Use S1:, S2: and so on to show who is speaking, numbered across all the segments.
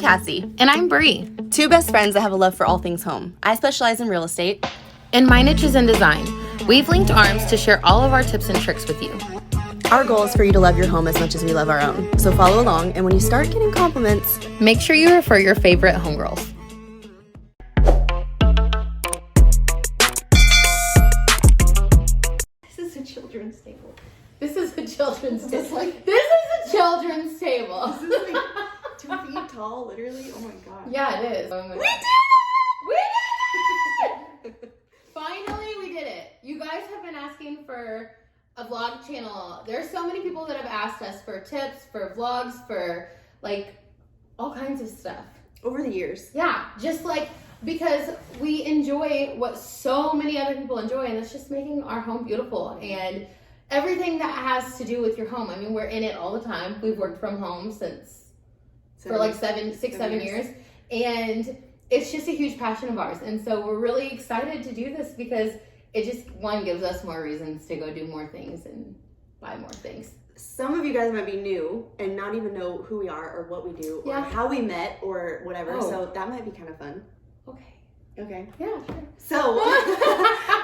S1: Cassie.
S2: And I'm Bree.
S1: Two best friends that have a love for all things home. I specialize in real estate.
S2: And my niche is in design. We've linked arms to share all of our tips and tricks with you.
S1: Our goal is for you to love your home as much as we love our own. So follow along, and when you start getting compliments,
S2: make sure you refer your favorite homegirls.
S3: This is a children's table.
S2: This is a children's table.
S3: This is a children's table.
S4: This is like 2 feet tall, literally. Oh my god.
S2: Yeah, it is.
S3: We did it! Finally, we did it. You guys have been asking for a vlog channel. There's so many people that have asked us for tips, for vlogs, for like all kinds of stuff.
S4: Over the years.
S3: Yeah, just like because we enjoy what so many other people enjoy, and it's just making our home beautiful and everything that has to do with your home. I mean, we're in it all the time. We've worked from home for like 7 years. And it's just a huge passion of ours. And so we're really excited to do this because it just, one, gives us more reasons to go do more things and buy more things.
S4: Some of you guys might be new and not even know who we are or what we do or how we met or whatever. Oh. So that might be kind of fun. Okay.
S3: Yeah, sure.
S4: So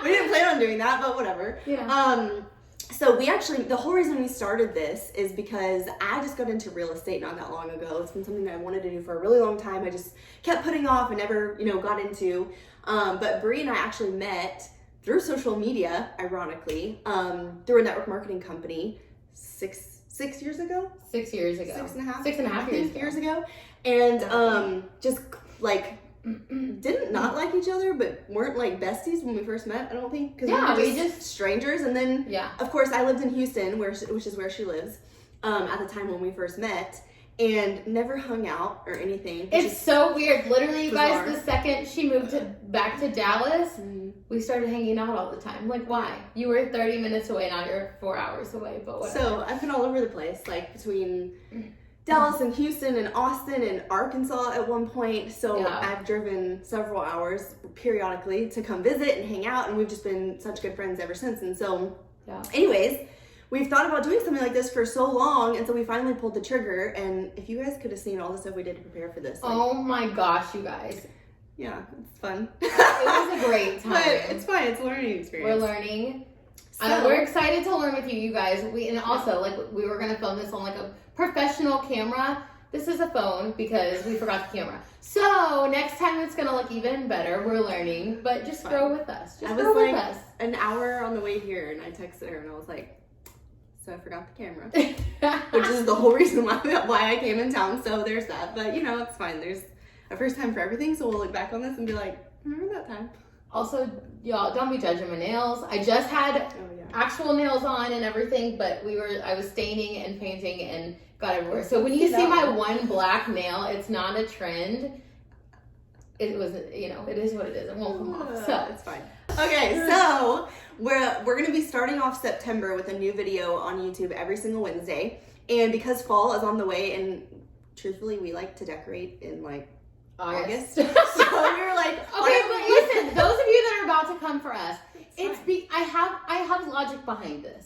S4: we didn't plan on doing that, but whatever.
S3: Yeah.
S4: So we actually, the whole reason we started this is because I just got into real estate not that long ago. It's been something that I wanted to do for a really long time. I just kept putting off and never, got into. But Bree and I actually met through social media, ironically, through a network marketing company 6 years ago?
S3: 6 years ago.
S4: 6.5 years ago. And just like didn't not like each other, but weren't like besties when we first met, I don't think. Because we were just strangers. And then, of course, I lived in Houston, which is where she lives, at the time when we first met, and never hung out or anything.
S3: It's so weird. Literally, you guys, the second she moved back to Dallas, we started hanging out all the time. Like, why? You were 30 minutes away, now you're 4 hours away, but whatever.
S4: So I've been all over the place, like between Dallas and Houston and Austin and Arkansas at one point. So I've driven several hours periodically to come visit and hang out, and we've just been such good friends ever since. And so anyways, we've thought about doing something like this for so long, and so we finally pulled the trigger. And if you guys could have seen all the stuff we did to prepare for this.
S3: Oh my gosh, you guys.
S4: Yeah, it's fun.
S3: It was a great time.
S4: But it's fun. It's a learning experience.
S3: We're learning. We're excited to learn with you guys. And also, like, we were going to film this on like a professional camera. This is a phone because we forgot the camera. So next time it's gonna look even better. We're learning, but just grow with us.
S4: I was like an hour on the way here, and I texted her and I was like, "So I forgot the camera," which is the whole reason why I came in town. So there's that. But it's fine. There's a first time for everything. So we'll look back on this and be like, "Remember that time?"
S3: Also, y'all, don't be judging my nails. I just had actual nails on and everything, but I was staining and painting and got everywhere. So when you see my one black nail, it's not a trend. It was, it is what it is. It won't come off. So
S4: it's fine. Okay, so we're gonna be starting off September with a new video on YouTube every single Wednesday. And because fall is on the way, and truthfully, we like to decorate in like August. So we were like,
S3: okay, but listen, those of you that are about to come for us, I have logic behind this.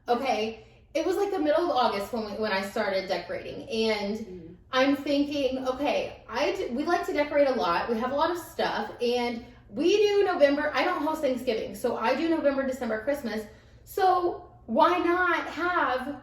S3: Okay, it was like the middle of August when I started decorating, and I'm thinking, okay, we like to decorate a lot. We have a lot of stuff, and we do November. I don't host Thanksgiving, so I do November, December, Christmas. So why not have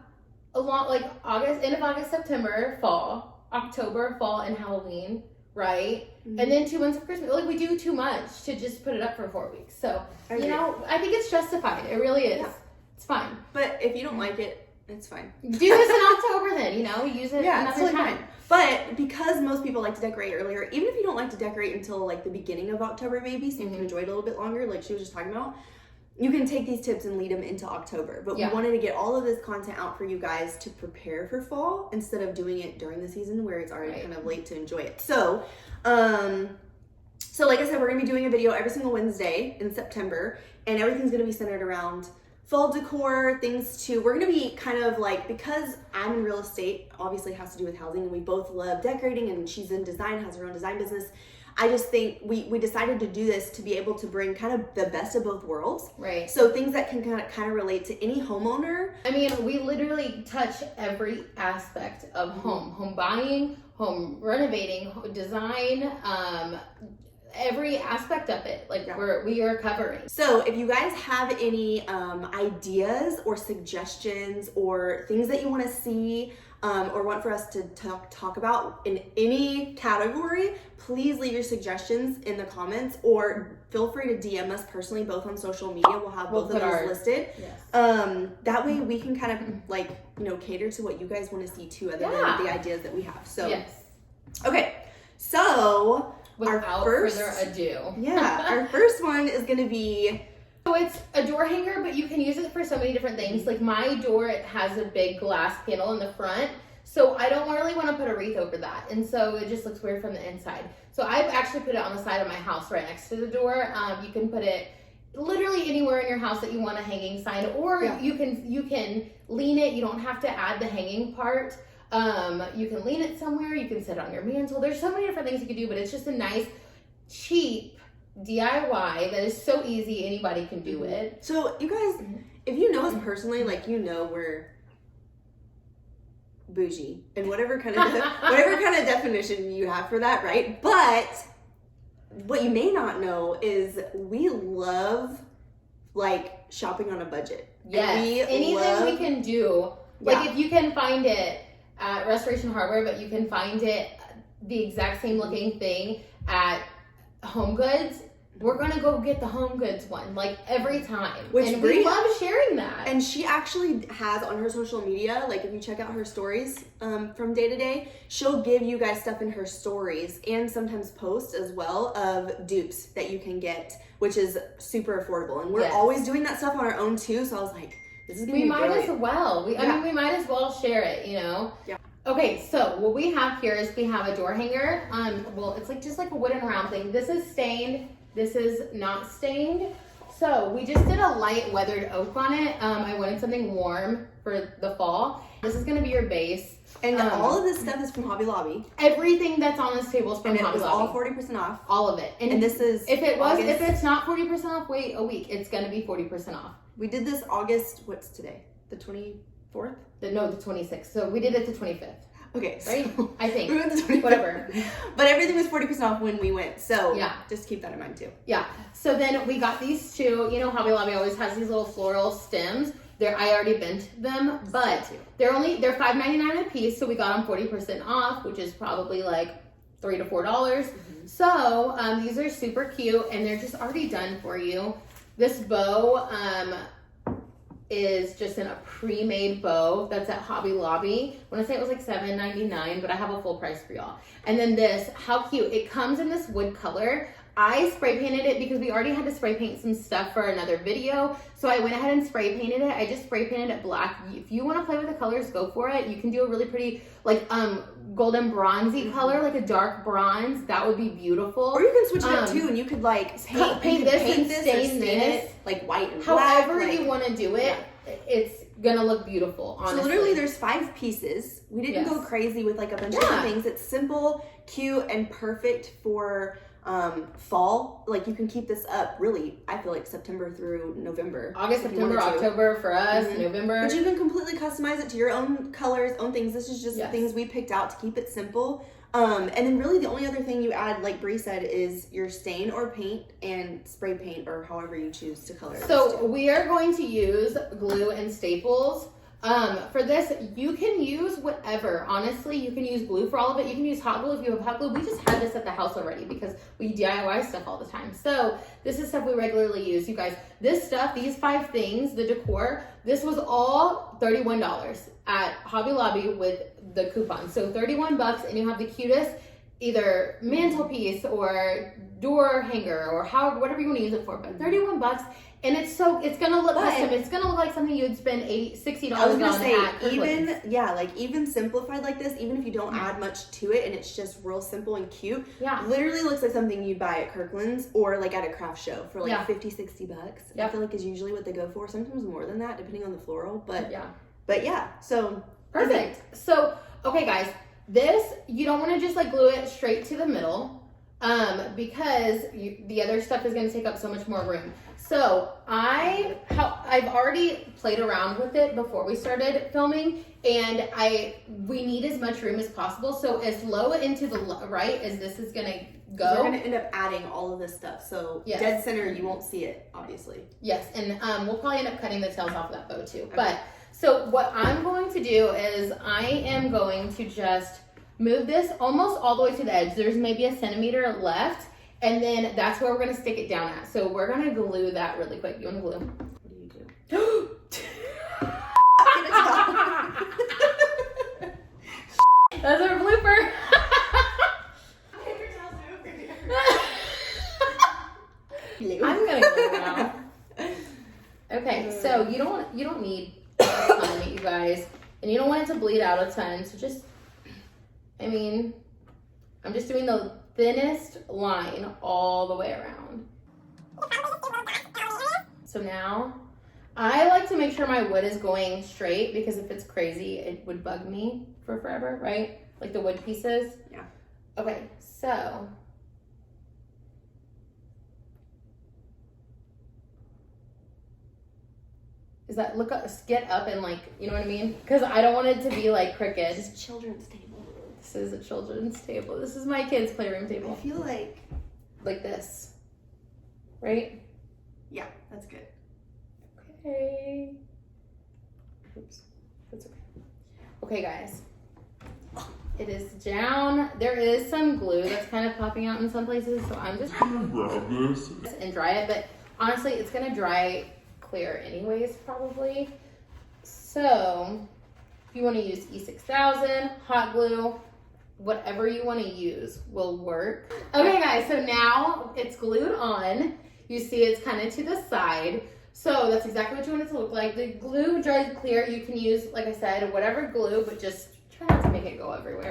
S3: a lot like August, end of August, September, fall, October, fall, and Halloween. Right? And then 2 months of Christmas. Like, we do too much to just put it up for 4 weeks. So, I think it's justified. It really is. Yeah. It's fine.
S4: But if you don't like it, it's fine.
S3: Do this in October then, use it another
S4: totally
S3: time.
S4: Fine. But because most people like to decorate earlier, even if you don't like to decorate until like the beginning of October maybe, so you can enjoy it a little bit longer, like she was just talking about, you can take these tips and lead them into October. But we wanted to get all of this content out for you guys to prepare for fall instead of doing it during the season where it's already kind of late to enjoy it. So, like I said, we're going to be doing a video every single Wednesday in September, and everything's going to be centered around fall decor, we're going to be kind of like, because I'm in real estate, obviously it has to do with housing, and we both love decorating, and she's in design, has her own design business. I just think we decided to do this to be able to bring kind of the best of both worlds. Right. So things that can kind of relate to any homeowner.
S3: I mean, we literally touch every aspect of home buying, home renovating, design, every aspect of it. Like we are covering.
S4: So if you guys have any ideas or suggestions or things that you want to see or want for us to talk about in any category, please leave your suggestions in the comments or feel free to DM us personally, both on social media. We'll have both of those listed.
S3: Yes.
S4: That way we can kind of like, you know, cater to what you guys want to see too, other than the ideas that we have. So,
S3: yes.
S4: Okay. So
S3: without further ado.
S4: Our first one is going to be...
S3: So it's a door hanger, but you can use it for so many different things. Like my door, it has a big glass panel in the front, so I don't really want to put a wreath over that, and so it just looks weird from the inside. So I've actually put it on the side of my house right next to the door. You can put it literally anywhere in your house that you want a hanging sign, or you can lean it. You don't have to add the hanging part. You can lean it somewhere. You can sit on your mantle. There's so many different things you can do, but it's just a nice, cheap DIY that is so easy. Anybody can do it.
S4: So you guys, if you know us personally, like, you know we're bougie and whatever kind of definition you have for that, right? But what you may not know is we love like shopping on a budget.
S3: Yes, anything we can do. Like if you can find it at Restoration Hardware, but you can find it the exact same looking thing at Home Goods, we're gonna go get the Home Goods one, like every time. And we love sharing that.
S4: And she actually has on her social media, like if you check out her stories from day to day, she'll give you guys stuff in her stories and sometimes post as well of dupes that you can get, which is super affordable. And we're always doing that stuff on our own too. So I was like, this is gonna be brilliant.
S3: As well. I mean, we might as well share it, you know?
S4: Yeah.
S3: Okay, so what we have here is we have a door hanger. Well, it's like just like a wooden round thing. This is stained. This is not stained. So we just did a light weathered oak on it. I wanted something warm for the fall. This is gonna be your base.
S4: And all of this stuff is from Hobby Lobby.
S3: Everything that's on this table is from Hobby Lobby.
S4: And it was all 40% off.
S3: All of it.
S4: And this is
S3: if it's not 40% off, wait a week. It's gonna be 40% off.
S4: We did this August, what's today? The 24th?
S3: No, the 26th. So we did it the 25th.
S4: Okay,
S3: right?
S4: So
S3: I think.
S4: We went the 25th.
S3: Whatever.
S4: But everything was 40% off when we went. So
S3: yeah,
S4: just keep that in mind too.
S3: Yeah. So then we got these two. You know, Hobby Lobby always has these little floral stems. I already bent them, but they're $5.99 a piece. So we got them 40% off, which is probably like $3 to $4. So these are super cute, and they're just already done for you. This bow is just in a pre-made bow that's at Hobby Lobby. When I say it was like $7.99, but I have a full price for y'all. And then this, how cute. It comes in this wood color. I spray painted it because we already had to spray paint some stuff for another video. So I went ahead and spray painted it. I just spray painted it black. If you want to play with the colors, go for it. You can do a really pretty like golden bronzy color, like a dark bronze. That would be beautiful.
S4: Or you can switch it up too, and you could like
S3: paint this and stain
S4: this like white and
S3: black. However
S4: like,
S3: you want to do it, it's gonna look beautiful, honestly.
S4: So literally there's 5 pieces. We didn't go crazy with like a bunch of different things. It's simple, cute, and perfect for fall. Like you can keep this up really, I feel like September through November.
S3: August, September, October for us, November.
S4: But you can completely customize it to your own colors, own things. This is just the things we picked out to keep it simple. And then really the only other thing you add, like Bree said, is your stain or paint and spray paint or however you choose to color.
S3: So we are going to use glue and staples. For this, you can use whatever. Honestly, you can use glue for all of it. You can use hot glue if you have hot glue. We just had this at the house already because we DIY stuff all the time. So this is stuff we regularly use. You guys, this stuff, these 5 things, the decor, this was all $31 at Hobby Lobby with the coupon. So $31 and you have the cutest either mantelpiece or door hanger or whatever you want to use it for, but $31. And it's gonna look custom. It's gonna look like something you'd spend $60 on.
S4: I was gonna say,
S3: at
S4: even simplified like this, even if you don't add much to it and it's just real simple and cute,
S3: yeah,
S4: literally looks like something you'd buy at Kirkland's or like at a craft show for like $50-$60. I feel like is usually what they go for. Sometimes more than that, depending on the floral. But yeah, so
S3: perfect. So okay, guys, this you don't want to just like glue it straight to the middle. because the other stuff is going to take up so much more room. So I've already played around with it before we started filming, and we need as much room as possible. So as low into the right as this is going to go,
S4: we're going to end up adding all of this stuff. So
S3: yes.
S4: Dead center, you won't see it, obviously.
S3: Yes, and we'll probably end up cutting the tails off of that bow too. Okay. But so what I'm going to do is I am going to just move this almost all the way to the edge. There's maybe 1 centimeter left, and then that's where we're gonna stick it down at. So we're gonna glue that really quick. You wanna glue?
S4: What do you do?
S3: That's our blooper. I'm gonna glue now. Okay, so you don't need a ton, you guys, and you don't want it to bleed out a ton. So just, I mean, I'm just doing the thinnest line all the way around. So now, I like to make sure my wood is going straight, because if it's crazy, it would bug me for forever, right? Like the wood pieces.
S4: Yeah.
S3: Okay, so. Is that, look up, get up and like, you know what I mean? Because I don't want it to be like crooked.
S4: This is children's table.
S3: This is a children's table. This is my kids' playroom table.
S4: I feel like
S3: this, right?
S4: Yeah, that's good.
S3: Okay. Oops, that's okay. Okay, guys. It is down. There is some glue that's kind of popping out in some places, so I'm just gonna grab this and dry it. But honestly, it's gonna dry clear anyways, probably. So if you want to use 𝐒𝐔_1000, hot glue, whatever you want to use will work. Okay guys, so now it's glued on. You see it's kind of to the side. So that's exactly what you want it to look like. The glue dries clear. You can use, like I said, whatever glue, but just try not to make it go everywhere.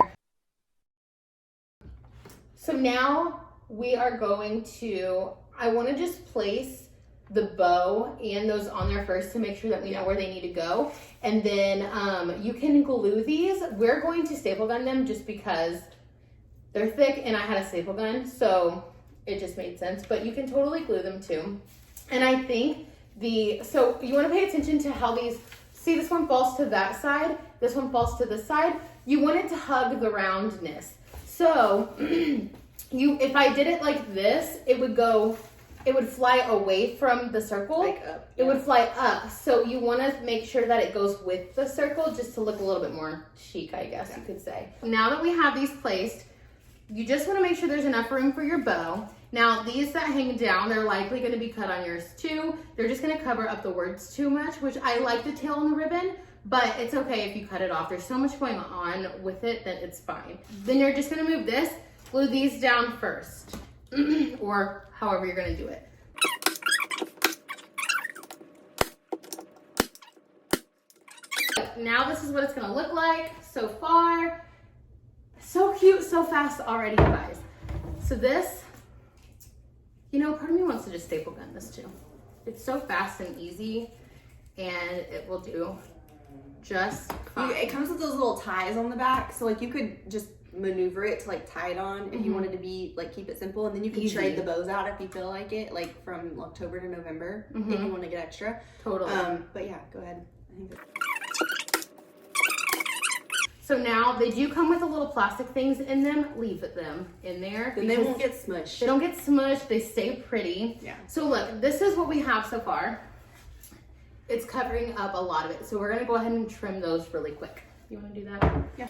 S3: So now we are going to, I want to just place the bow and those on there first to make sure that we know where they need to go. And then you can glue these. We're going to staple gun them just because they're thick and I had a staple gun, so it just made sense. But you can totally glue them too. And I think so you want to pay attention to how these, see this one falls to that side, this one falls to this side. You want it to hug the roundness. So if I did it like this, it would fly away from the circle.
S4: Like up.
S3: It would fly up. So you want to make sure that it goes with the circle just to look a little bit more chic, I guess you could say. Now that we have these placed, you just want to make sure there's enough room for your bow. Now these that hang down, they're likely going to be cut on yours too. They're just going to cover up the words too much, which I like the tail on the ribbon, but it's okay if you cut it off. There's so much going on with it that it's fine. Then you're just going to move this, glue these down first, or however you're going to do it. Now this is what it's going to look like so far. So cute, so fast already, you guys. So this, you know, part of me wants to just staple gun this too. It's so fast and easy, and it will do just fine.
S4: It comes with those little ties on the back, so like you could just maneuver it to like tie it on if you wanted to be like keep it simple, and then you can trade the bows out if you feel like it, like from October to November if you want to get extra.
S3: Totally.
S4: But yeah, go ahead. I think
S3: so now they do come with a little plastic things in them. Leave them in there.
S4: then they won't get smushed.
S3: They don't get smushed. They stay pretty.
S4: Yeah.
S3: So look, this is what we have so far. It's covering up a lot of it. So we're gonna go ahead and trim those really quick. You wanna do that?
S4: Yeah.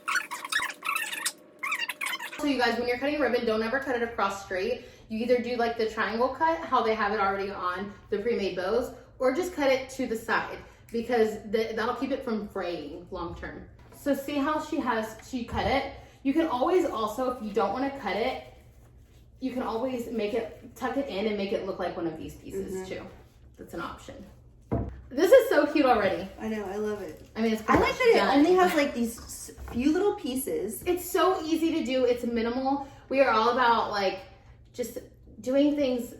S3: So you guys, when you're cutting ribbon, don't ever cut it across straight. You either do like the triangle cut, how they have it already on the pre-made bows, or just cut it to the side, because that'll keep it from fraying long term. So see how she cut it? You can always also, if you don't want to cut it, you can always tuck it in and make it look like one of these pieces too. That's an option. This is so cute already.
S4: I know, I love it.
S3: I mean, it's
S4: I like that it only has like these few little pieces.
S3: It's so easy to do. It's minimal. We are all about like just doing things,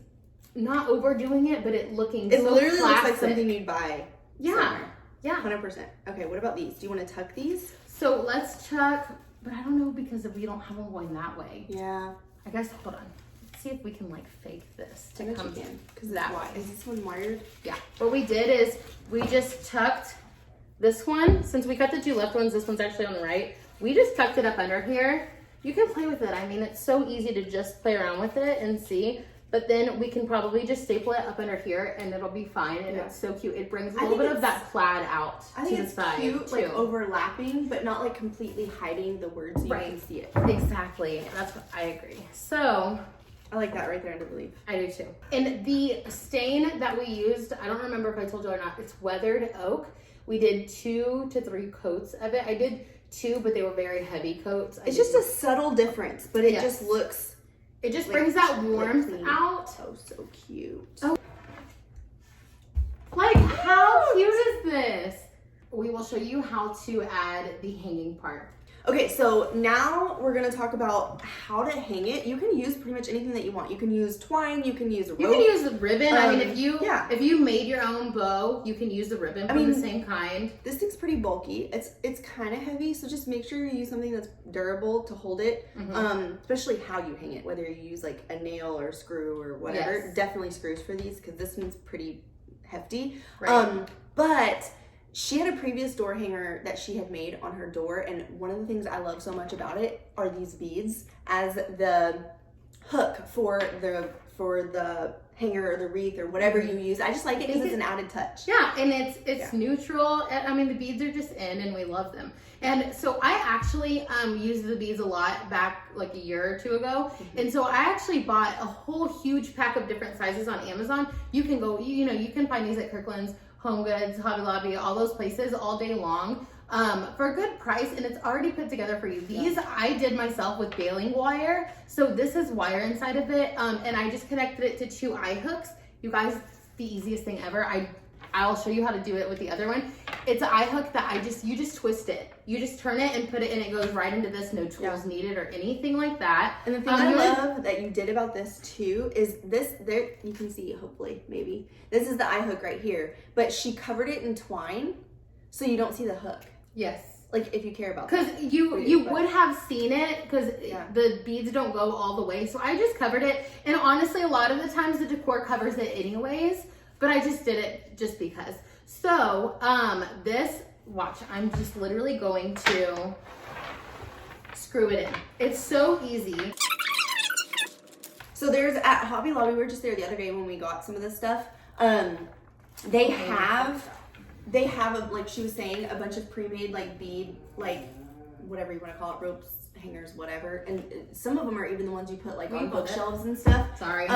S3: not overdoing it, but it looking so
S4: It literally
S3: classic.
S4: looks like something you'd buy.
S3: Yeah.
S4: Somewhere.
S3: Yeah.
S4: 100%. Okay, what about these? Do you want to tuck these?
S3: So let's tuck, but I don't know because we don't have them going that way.
S4: Yeah.
S3: I guess, hold on. see if we can like fake this to
S4: I bet
S3: come
S4: you can, because
S3: that
S4: why
S3: way.
S4: is this one wired?
S3: Yeah. What we did is we just tucked this one, since we cut the 2 left ones, this one's actually on the right. We just tucked it up under here. You can play with it. I mean, it's so easy to just play around with it and see. But then we can probably just staple it up under here and it'll be fine. And it's so cute. It brings a little bit of that plaid out
S4: I think
S3: to the
S4: it's
S3: side
S4: cute,
S3: too.
S4: like overlapping, but not like completely hiding the words so you can see it.
S3: Exactly. That's what I agree. So
S4: I like that right there under the leaf.
S3: I do too. And the stain that we used, I don't remember if I told you or not, it's weathered oak. We did 2 to 3 coats of it. I did 2, but they were very heavy coats.
S4: It's just a subtle difference, but it just looks.
S3: It just
S4: like,
S3: brings that warmth
S4: clean.
S3: out.
S4: Oh, so cute.
S3: Oh. Like, how cute is this? We will show you how to add the hanging part.
S4: Okay, so now we're gonna talk about how to hang it. You can use pretty much anything that you want. You can use twine, you can use rope.
S3: You can use the ribbon. I mean, if you made your own bow, you can use the ribbon from the same kind.
S4: This thing's pretty bulky. It's kind of heavy, so just make sure you use something that's durable to hold it. Especially how you hang it, whether you use like a nail or a screw or whatever.
S3: Yes.
S4: Definitely screws for these because this one's pretty hefty.
S3: Right.
S4: But she had a previous door hanger that she had made on her door, and one of the things I love so much about it are these beads as the hook for the hanger or the wreath or whatever you use. I just like it because it's an added touch.
S3: Yeah, and it's neutral. I mean, the beads are just in, and we love them. And so I actually used the beads a lot back like a year or 2 ago. And so I actually bought a whole huge pack of different sizes on Amazon. You can go, you can find these at Kirkland's, Home Goods, Hobby Lobby, all those places all day long for a good price, and it's already put together for you. These I did myself with baling wire, so this is wire inside of it, and I just connected it to 2 eye hooks. You guys, the easiest thing ever. I'll show you how to do it with the other one. It's an eye hook that you just twist it. You just turn it and put it, and it goes right into this. No tools needed or anything like that.
S4: And the thing I love that you did about this too is this. There you can see, hopefully, maybe this is the eye hook right here, but she covered it in twine, so you don't see the hook.
S3: Yes.
S4: Like if you care about
S3: because
S4: that.
S3: you would have seen it because the beads don't go all the way, so I just covered it. And honestly, a lot of the times the decor covers it anyways, but I just did it just because. So watch, I'm just literally going to screw it in. It's so easy.
S4: So there's at Hobby Lobby, we were just there the other day when we got some of this stuff. They have like she was saying, a bunch of pre-made like bead, like whatever you want to call it, ropes, hangers, whatever. And some of them are even the ones you put like on bookshelves and stuff.
S3: Sorry.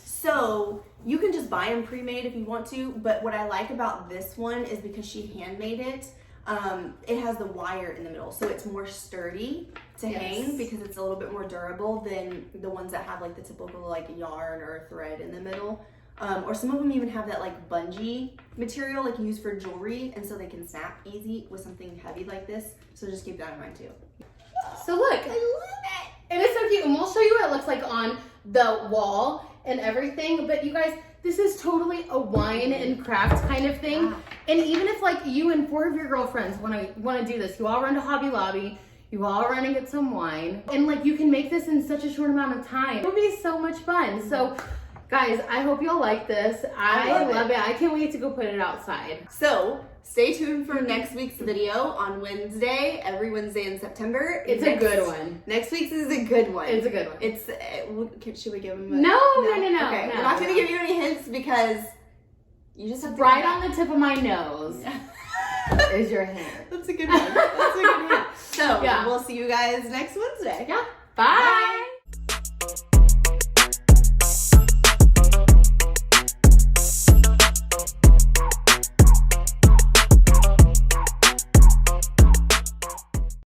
S4: So you can just buy them pre-made if you want to, but what I like about this one is because she handmade it, it has the wire in the middle, so it's more sturdy to hang because it's a little bit more durable than the ones that have like the typical like yarn or thread in the middle. Or some of them even have that like bungee material like used for jewelry, and so they can snap easy with something heavy like this. So just keep that in mind too.
S3: So look, I love it. It is so cute, and we'll show you what it looks like on the wall and everything. But you guys, this is totally a wine and craft kind of thing. And even if like you and 4 of your girlfriends want to do this, you all run to Hobby Lobby, you all run and get some wine, and like you can make this in such a short amount of time. It would be so much fun. So guys, I hope y'all like this. I love it. I can't wait to go put it outside.
S4: So stay tuned for next week's video on Wednesday, every Wednesday in September.
S3: It's a good one.
S4: Next week's is a good one.
S3: It's a good one.
S4: It's, should we give them a...
S3: No.
S4: Okay,
S3: No.
S4: we're not going to give you any hints because you just have to...
S3: Right on the tip of my nose is your hair.
S4: That's a good one. That's a good one. So we'll see you guys next Wednesday.
S3: Yeah. Bye.